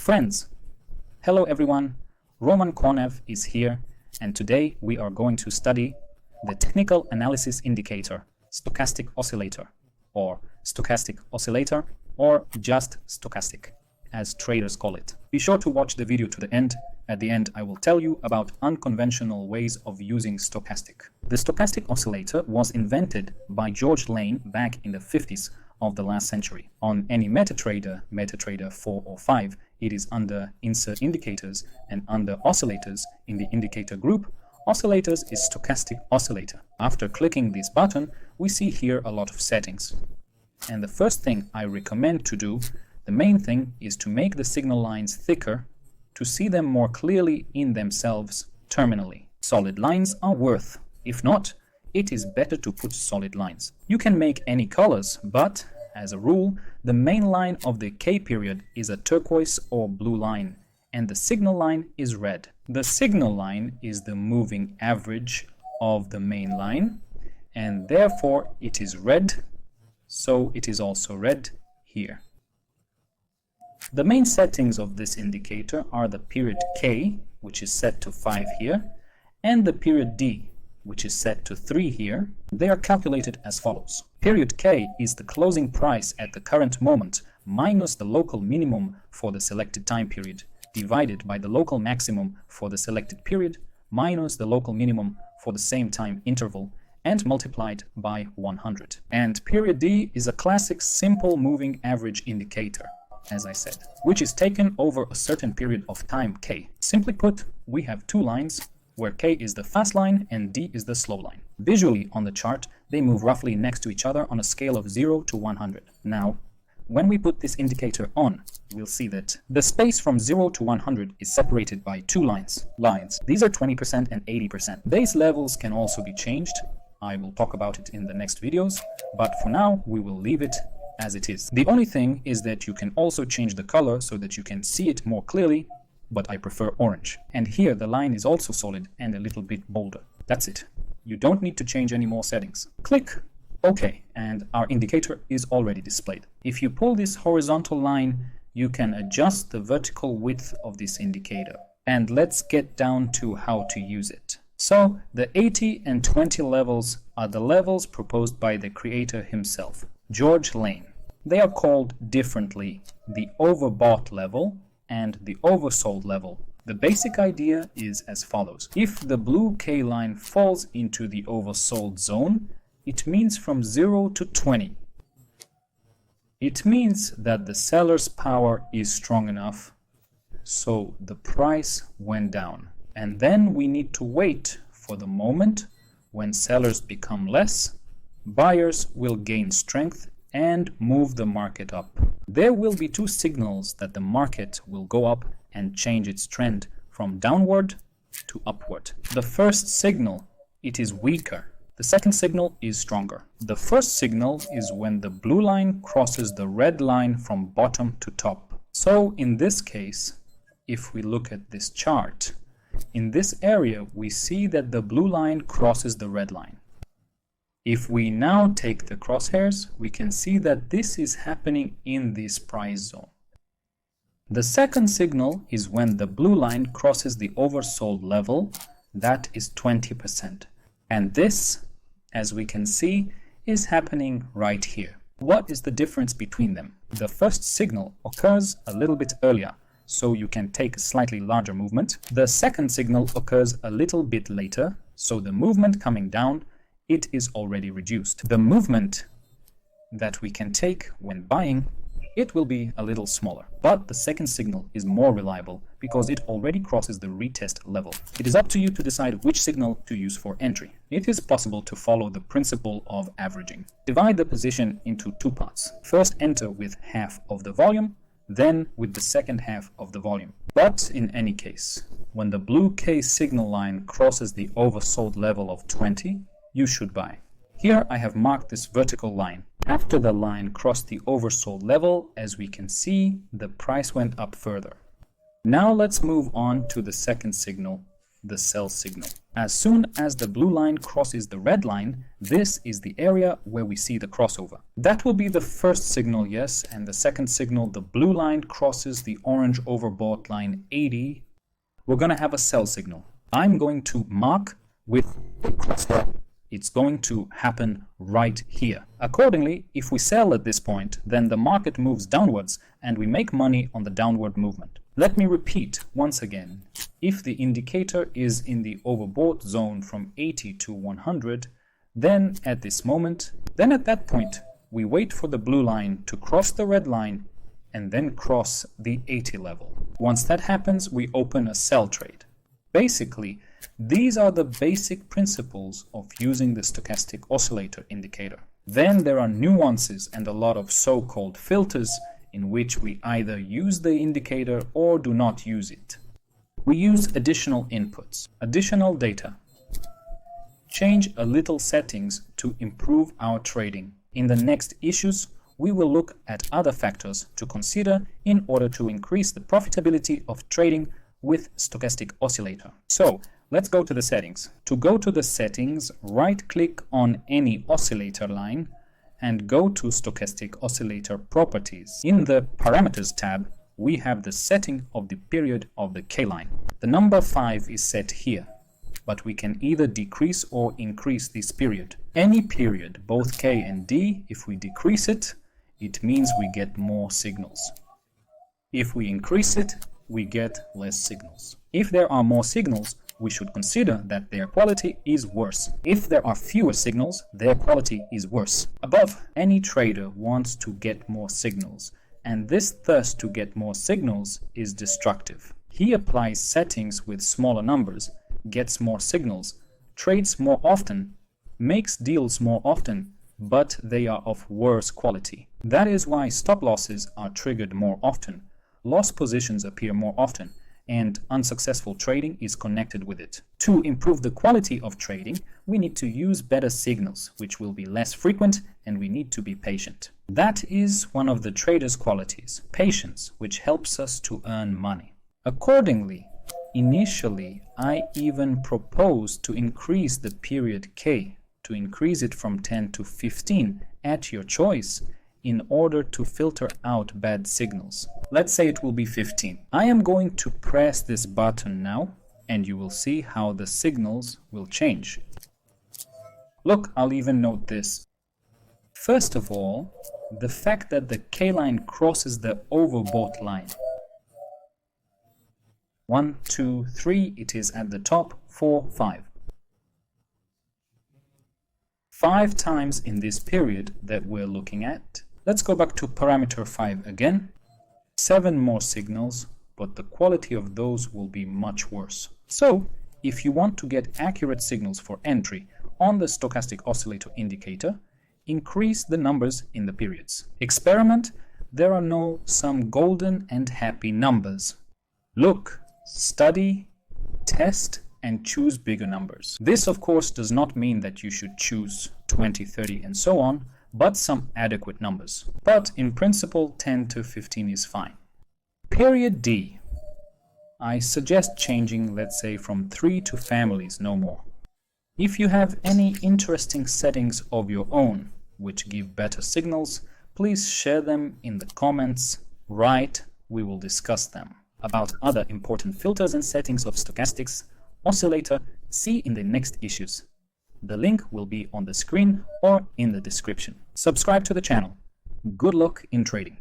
Friends, hello everyone, Roman Konev is here, and today we are going to study the technical analysis indicator, stochastic oscillator, or stochastic oscillator, or just stochastic, as traders call it. Be sure to watch the video to the end. At the end, I will tell you about unconventional ways of using stochastic. The stochastic oscillator was invented by George Lane back in the 50s of the last century. On any Metatrader 4 or 5, it is under Insert Indicators, and under Oscillators in the indicator group, Oscillators is Stochastic Oscillator. After clicking this button, we see here a lot of settings. And the first thing I recommend to do, the main thing, is to make the signal lines thicker to see them more clearly in themselves terminally. Solid lines are worth. If not, it is better to put solid lines. You can make any colors, but as a rule, the main line of the K period is a turquoise or blue line, and the signal line is red. The signal line is the moving average of the main line, and therefore it is red, so it is also red here. The main settings of this indicator are the period K, which is set to 5 here, and the period D, which is set to 3 here. They are calculated as follows. Period K is the closing price at the current moment minus the local minimum for the selected time period, divided by the local maximum for the selected period minus the local minimum for the same time interval, and multiplied by 100. And period D is a classic simple moving average indicator, as I said, which is taken over a certain period of time K. Simply put, we have two lines where K is the fast line and D is the slow line. Visually on the chart, they move roughly next to each other on a scale of 0 to 100. Now, when we put this indicator on, we'll see that the space from 0 to 100 is separated by two lines. These are 20% and 80%. These levels can also be changed. I will talk about it in the next videos, but for now, we will leave it as it is. The only thing is that you can also change the color so that you can see it more clearly, but I prefer orange. And here the line is also solid and a little bit bolder. That's it. You don't need to change any more settings. Click OK, and our indicator is already displayed. If you pull this horizontal line, you can adjust the vertical width of this indicator. And let's get down to how to use it. So the 80 and 20 levels are the levels proposed by the creator himself, George Lane. They are called differently the overbought level and the oversold level. The basic idea is as follows. If the blue K line falls into the oversold zone, it means from 0 to 20. It means that the seller's power is strong enough, so the price went down. And then we need to wait for the moment when sellers become less, buyers will gain strength and move the market up. There will be two signals that the market will go up and change its trend from downward to upward. The first signal, it is weaker. The second signal is stronger. The first signal is when the blue line crosses the red line from bottom to top. So in this case, if we look at this chart, in this area we see that the blue line crosses the red line. If we now take the crosshairs, we can see that this is happening in this price zone. The second signal is when the blue line crosses the oversold level, that is 20%. And this, as we can see, is happening right here. What is the difference between them? The first signal occurs a little bit earlier, so you can take a slightly larger movement. The second signal occurs a little bit later, so the movement coming down, it is already reduced. The movement that we can take when buying, it will be a little smaller. But the second signal is more reliable because it already crosses the retest level. It is up to you to decide which signal to use for entry. It is possible to follow the principle of averaging. Divide the position into two parts. First enter with half of the volume, then with the second half of the volume. But in any case, when the blue K signal line crosses the oversold level of 20, you should buy. Here I have marked this vertical line. After the line crossed the oversold level, as we can see, the price went up further. Now let's move on to the second signal, the sell signal. As soon as the blue line crosses the red line, this is the area where we see the crossover. That will be the first signal, yes, and the second signal, the blue line crosses the orange overbought line 80. We're going to have a sell signal. I'm going to mark with a cluster. It's going to happen right here. Accordingly, if we sell at this point, then the market moves downwards and we make money on the downward movement. Let me repeat once again. If the indicator is in the overbought zone from 80 to 100, then at that point, we wait for the blue line to cross the red line and then cross the 80 level. Once that happens, we open a sell trade. Basically, these are the basic principles of using the stochastic oscillator indicator. Then there are nuances and a lot of so-called filters in which we either use the indicator or do not use it. We use additional inputs, additional data, change a little settings to improve our trading. In the next issues, we will look at other factors to consider in order to increase the profitability of trading with stochastic oscillator. So let's go to the settings. To go to the settings, right-click on any oscillator line and go to stochastic oscillator properties. In the parameters tab, we have the setting of the period of the K line. The number 5 is set here, but we can either decrease or increase this period. Any period, both K and D, if we decrease it, it means we get more signals. If we increase it, we get less signals. If there are more signals, we should consider that their quality is worse. If there are fewer signals, their quality is worse. Above, any trader wants to get more signals, and this thirst to get more signals is destructive. He applies settings with smaller numbers, gets more signals, trades more often, makes deals more often, but they are of worse quality. That is why stop losses are triggered more often, lost positions appear more often, and unsuccessful trading is connected with it. To improve the quality of trading, we need to use better signals, which will be less frequent, and we need to be patient. That is one of the trader's qualities, patience, which helps us to earn money. Accordingly, initially, I even proposed to increase the period K, to increase it from 10 to 15 at your choice, in order to filter out bad signals. Let's say it will be 15. I am going to press this button now, and you will see how the signals will change. Look, I'll even note this. First of all, the fact that the K line crosses the overbought line. 1, 2, 3, it is at the top, 4, 5. 5 times in this period that we're looking at. Let's go back to parameter 5 again. 7 more signals, but the quality of those will be much worse. So, if you want to get accurate signals for entry on the stochastic oscillator indicator, increase the numbers in the periods. Experiment, there are some golden and happy numbers. Look, study, test, and choose bigger numbers. This, of course, does not mean that you should choose 20, 30, and so on, but some adequate numbers. But in principle, 10 to 15 is fine. Period D. I suggest changing, let's say, from 3 to families, no more. If you have any interesting settings of your own, which give better signals, please share them in the comments. Write, we will discuss them. About other important filters and settings of stochastics oscillator, see in the next issues. The link will be on the screen or in the description. Subscribe to the channel. Good luck in trading.